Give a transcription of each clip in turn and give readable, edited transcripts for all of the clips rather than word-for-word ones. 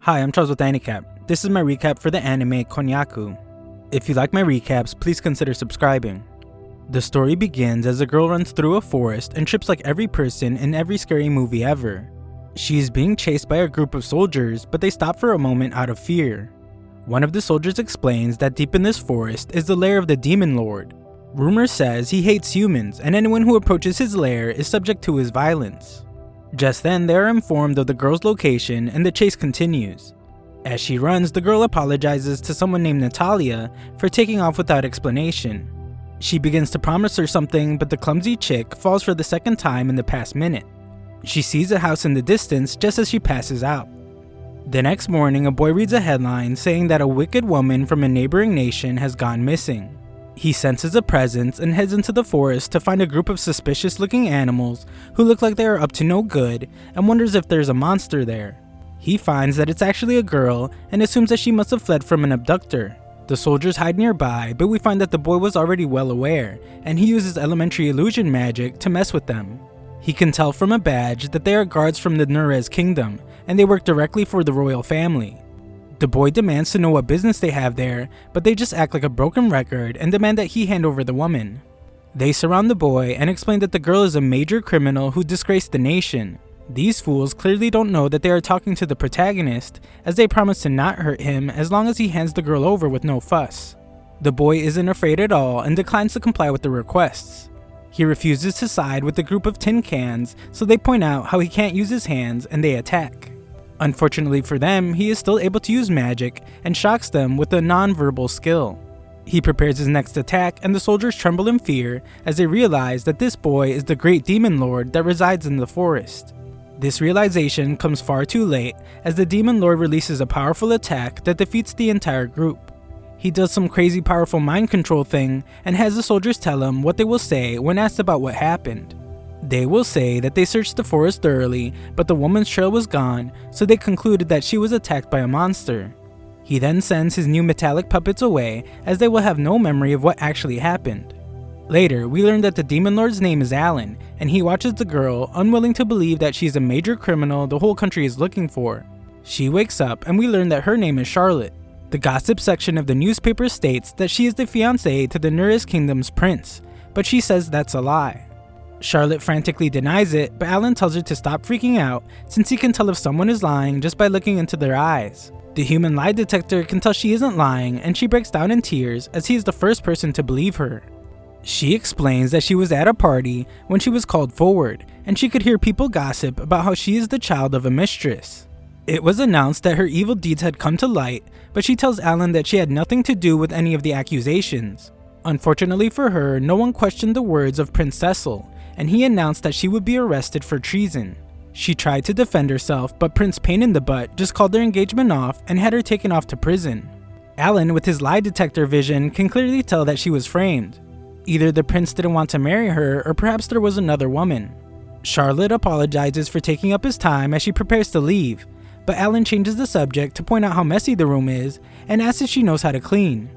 Hi, I'm Charles with AniCap. This is my recap for the anime Konyaku. If you like my recaps, please consider subscribing. The story begins as a girl runs through a forest and trips like every person in every scary movie ever. She is being chased by a group of soldiers, but they stop for a moment out of fear. One of the soldiers explains that deep in this forest is the lair of the Demon Lord. Rumor says he hates humans, and anyone who approaches his lair is subject to his violence. Just then, they are informed of the girl's location and the chase continues. As she runs, the girl apologizes to someone named Natalia for taking off without explanation. She begins to promise her something, but the clumsy chick falls for the second time in the past minute. She sees a house in the distance just as she passes out. The next morning, a boy reads a headline saying that a wicked woman from a neighboring nation has gone missing. He senses a presence and heads into the forest to find a group of suspicious-looking animals who look like they are up to no good and wonders if there's a monster there. He finds that it's actually a girl and assumes that she must have fled from an abductor. The soldiers hide nearby, but we find that the boy was already well aware, and he uses elementary illusion magic to mess with them. He can tell from a badge that they are guards from the Nurez kingdom, and they work directly for the royal family. The boy demands to know what business they have there, but they just act like a broken record and demand that he hand over the woman. They surround the boy and explain that the girl is a major criminal who disgraced the nation. These fools clearly don't know that they are talking to the protagonist, as they promise to not hurt him as long as he hands the girl over with no fuss. The boy isn't afraid at all and declines to comply with the requests. He refuses to side with the group of tin cans, so they point out how he can't use his hands and they attack. Unfortunately for them, he is still able to use magic and shocks them with a non-verbal skill. He prepares his next attack and the soldiers tremble in fear as they realize that this boy is the great demon lord that resides in the forest. This realization comes far too late as the demon lord releases a powerful attack that defeats the entire group. He does some crazy powerful mind control thing and has the soldiers tell him what they will say when asked about what happened. They will say that they searched the forest thoroughly, but the woman's trail was gone, so they concluded that she was attacked by a monster. He then sends his new metallic puppets away, as they will have no memory of what actually happened. Later, we learn that the Demon Lord's name is Alan, and he watches the girl, unwilling to believe that she's a major criminal the whole country is looking for. She wakes up, and we learn that her name is Charlotte. The gossip section of the newspaper states that she is the fiancée to the Nurez Kingdom's prince, but she says that's a lie. Charlotte frantically denies it, but Alan tells her to stop freaking out since he can tell if someone is lying just by looking into their eyes. The human lie detector can tell she isn't lying and she breaks down in tears as he is the first person to believe her. She explains that she was at a party when she was called forward and she could hear people gossip about how she is the child of a mistress. It was announced that her evil deeds had come to light, but she tells Alan that she had nothing to do with any of the accusations. Unfortunately for her, no one questioned the words of Prince Cecil, and he announced that she would be arrested for treason. She tried to defend herself, but Prince Pain in the Butt just called their engagement off and had her taken off to prison. Alan, with his lie detector vision, can clearly tell that she was framed. Either the prince didn't want to marry her, or perhaps there was another woman. Charlotte apologizes for taking up his time as she prepares to leave, but Alan changes the subject to point out how messy the room is and asks if she knows how to clean.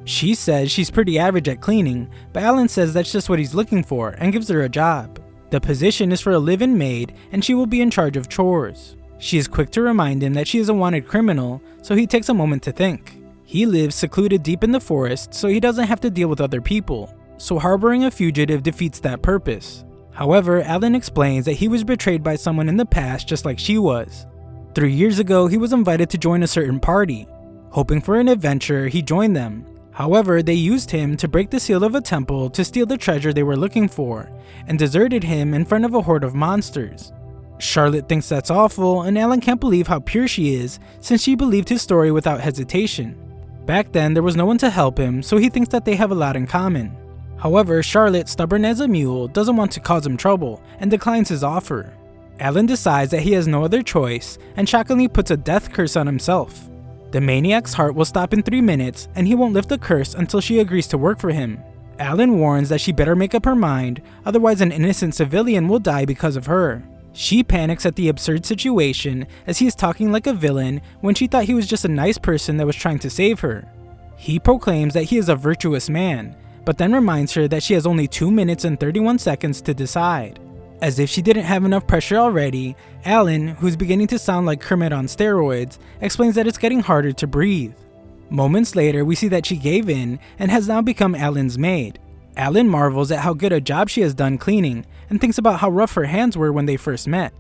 She says she's pretty average at cleaning, but Alan says that's just what he's looking for and gives her a job. The position is for a live-in maid and she will be in charge of chores. She is quick to remind him that she is a wanted criminal, so he takes a moment to think. He lives secluded deep in the forest, so he doesn't have to deal with other people, so harboring a fugitive defeats that purpose. However, Alan explains that he was betrayed by someone in the past just like she was. 3 years ago, he was invited to join a certain party. Hoping for an adventure, he joined them. However, they used him to break the seal of a temple to steal the treasure they were looking for, and deserted him in front of a horde of monsters. Charlotte thinks that's awful, and Alan can't believe how pure she is since she believed his story without hesitation. Back then, there was no one to help him, so he thinks that they have a lot in common. However, Charlotte, stubborn as a mule, doesn't want to cause him trouble, and declines his offer. Alan decides that he has no other choice, and shockingly puts a death curse on himself. The maniac's heart will stop in 3 minutes, and he won't lift the curse until she agrees to work for him. Alan warns that she better make up her mind, otherwise an innocent civilian will die because of her. She panics at the absurd situation as he is talking like a villain when she thought he was just a nice person that was trying to save her. He proclaims that he is a virtuous man, but then reminds her that she has only 2 minutes and 31 seconds to decide. As if she didn't have enough pressure already, Alan, who's beginning to sound like Kermit on steroids, explains that it's getting harder to breathe. Moments later, we see that she gave in and has now become Alan's maid. Alan marvels at how good a job she has done cleaning and thinks about how rough her hands were when they first met.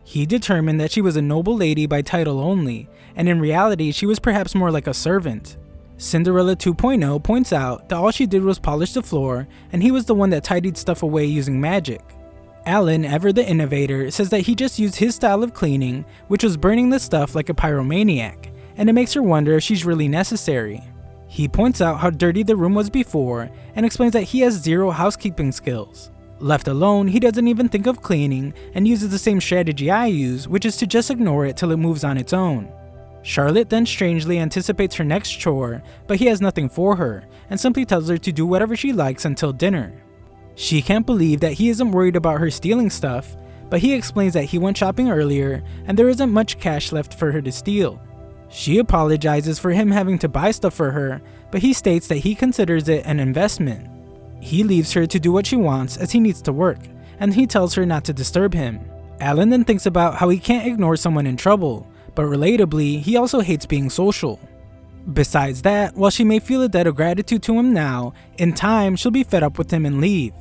He determined that she was a noble lady by title only, and in reality she was perhaps more like a servant. Cinderella 2.0 points out that all she did was polish the floor and he was the one that tidied stuff away using magic. Alan, ever the innovator, says that he just used his style of cleaning, which was burning the stuff like a pyromaniac, and it makes her wonder if she's really necessary. He points out how dirty the room was before and explains that he has zero housekeeping skills. Left alone, he doesn't even think of cleaning and uses the same strategy I use, which is to just ignore it till it moves on its own. Charlotte then strangely anticipates her next chore, but he has nothing for her and simply tells her to do whatever she likes until dinner. She can't believe that he isn't worried about her stealing stuff, but he explains that he went shopping earlier and there isn't much cash left for her to steal. She apologizes for him having to buy stuff for her, but he states that he considers it an investment. He leaves her to do what she wants as he needs to work, and he tells her not to disturb him. Alan then thinks about how he can't ignore someone in trouble, but relatably, he also hates being social. Besides that, while she may feel a debt of gratitude to him now, in time she'll be fed up with him and leave.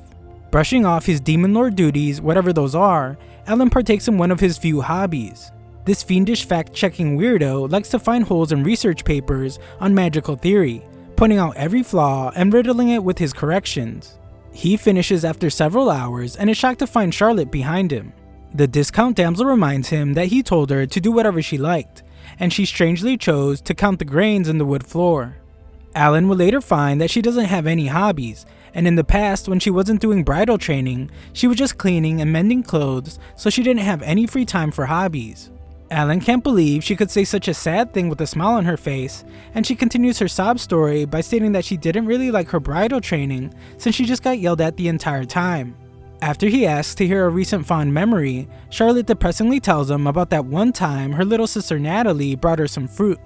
Brushing off his demon lord duties, whatever those are, Alan partakes in one of his few hobbies. This fiendish fact-checking weirdo likes to find holes in research papers on magical theory, pointing out every flaw and riddling it with his corrections. He finishes after several hours and is shocked to find Charlotte behind him. The discount damsel reminds him that he told her to do whatever she liked, and she strangely chose to count the grains in the wood floor. Alan will later find that she doesn't have any hobbies, and in the past when she wasn't doing bridal training, she was just cleaning and mending clothes, so she didn't have any free time for hobbies. Alan can't believe she could say such a sad thing with a smile on her face, and she continues her sob story by stating that she didn't really like her bridal training since she just got yelled at the entire time. After he asks to hear a recent fond memory, Charlotte depressingly tells him about that one time her little sister Natalie brought her some fruit.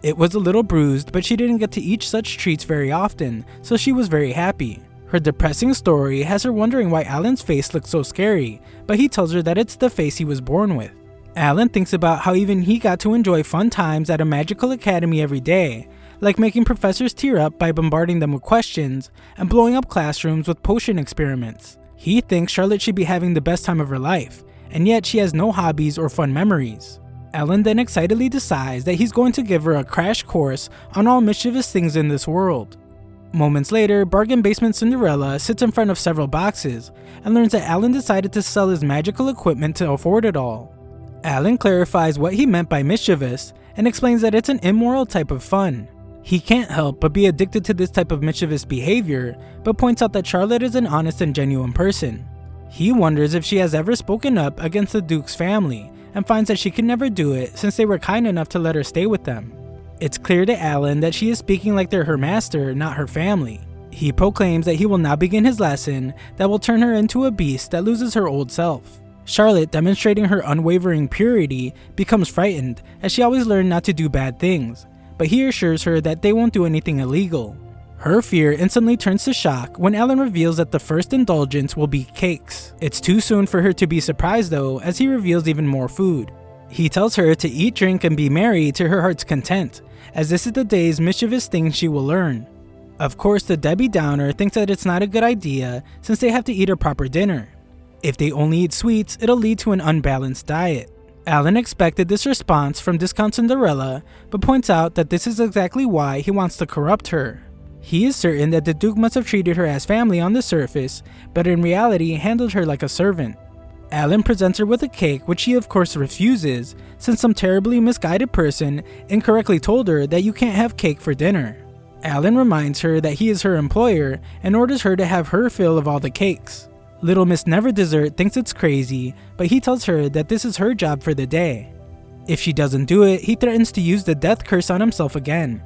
It was a little bruised, but she didn't get to eat such treats very often, so she was very happy. Her depressing story has her wondering why Alan's face looks so scary, but he tells her that it's the face he was born with. Alan thinks about how even he got to enjoy fun times at a magical academy every day, like making professors tear up by bombarding them with questions and blowing up classrooms with potion experiments. He thinks Charlotte should be having the best time of her life, and yet she has no hobbies or fun memories. Alan then excitedly decides that he's going to give her a crash course on all mischievous things in this world. Moments later, Bargain Basement Cinderella sits in front of several boxes and learns that Alan decided to sell his magical equipment to afford it all. Alan clarifies what he meant by mischievous and explains that it's an immoral type of fun. He can't help but be addicted to this type of mischievous behavior, but points out that Charlotte is an honest and genuine person. He wonders if she has ever spoken up against the Duke's family, and finds that she could never do it since they were kind enough to let her stay with them. It's clear to Alan that she is speaking like they're her master, not her family. He proclaims that he will now begin his lesson that will turn her into a beast that loses her old self. Charlotte, demonstrating her unwavering purity, becomes frightened as she always learned not to do bad things, but he assures her that they won't do anything illegal. Her fear instantly turns to shock when Alan reveals that the first indulgence will be cakes. It's too soon for her to be surprised though, as he reveals even more food. He tells her to eat, drink, and be merry to her heart's content, as this is the day's mischievous thing she will learn. Of course, the Debbie Downer thinks that it's not a good idea since they have to eat a proper dinner. If they only eat sweets, it'll lead to an unbalanced diet. Alan expected this response from Discount Cinderella, but points out that this is exactly why he wants to corrupt her. He is certain that the Duke must have treated her as family on the surface, but in reality handled her like a servant. Alan presents her with a cake, which she of course refuses, since some terribly misguided person incorrectly told her that you can't have cake for dinner. Alan reminds her that he is her employer and orders her to have her fill of all the cakes. Little Miss Never Dessert thinks it's crazy, but he tells her that this is her job for the day. If she doesn't do it, he threatens to use the death curse on himself again.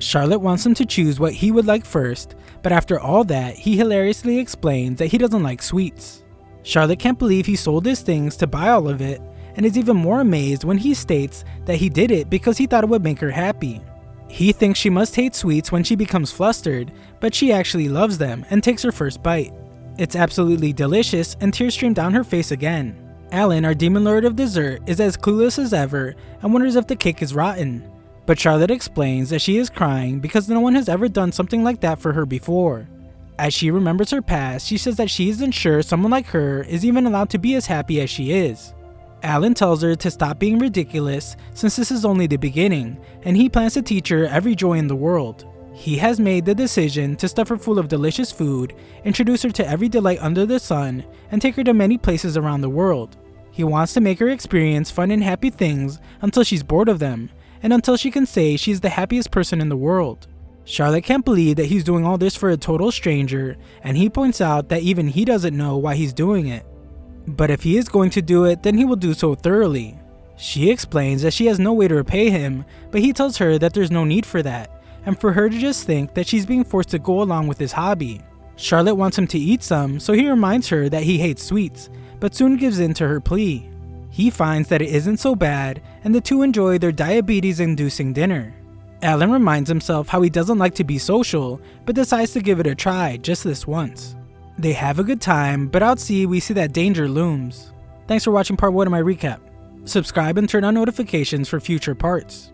Charlotte wants him to choose what he would like first, but after all that, he hilariously explains that he doesn't like sweets. Charlotte can't believe he sold his things to buy all of it, and is even more amazed when he states that he did it because he thought it would make her happy. He thinks she must hate sweets when she becomes flustered, but she actually loves them and takes her first bite. It's absolutely delicious, and tears stream down her face again. Alan, our demon lord of dessert, is as clueless as ever and wonders if the cake is rotten. But Charlotte explains that she is crying because no one has ever done something like that for her before. As she remembers her past, she says that she isn't sure someone like her is even allowed to be as happy as she is. Alan tells her to stop being ridiculous since this is only the beginning, and he plans to teach her every joy in the world. He has made the decision to stuff her full of delicious food, introduce her to every delight under the sun, and take her to many places around the world. He wants to make her experience fun and happy things until she's bored of them, and until she can say she's the happiest person in the world. Charlotte can't believe that he's doing all this for a total stranger, and he points out that even he doesn't know why he's doing it. But if he is going to do it, then he will do so thoroughly. She explains that she has no way to repay him, but he tells her that there's no need for that, and for her to just think that she's being forced to go along with his hobby. Charlotte wants him to eat some, so he reminds her that he hates sweets, but soon gives in to her plea. He finds that it isn't so bad, and the two enjoy their diabetes-inducing dinner. Alan reminds himself how he doesn't like to be social, but decides to give it a try just this once. They have a good time, but out sea we see that danger looms. Thanks for watching part 1 of my recap. Subscribe and turn on notifications for future parts.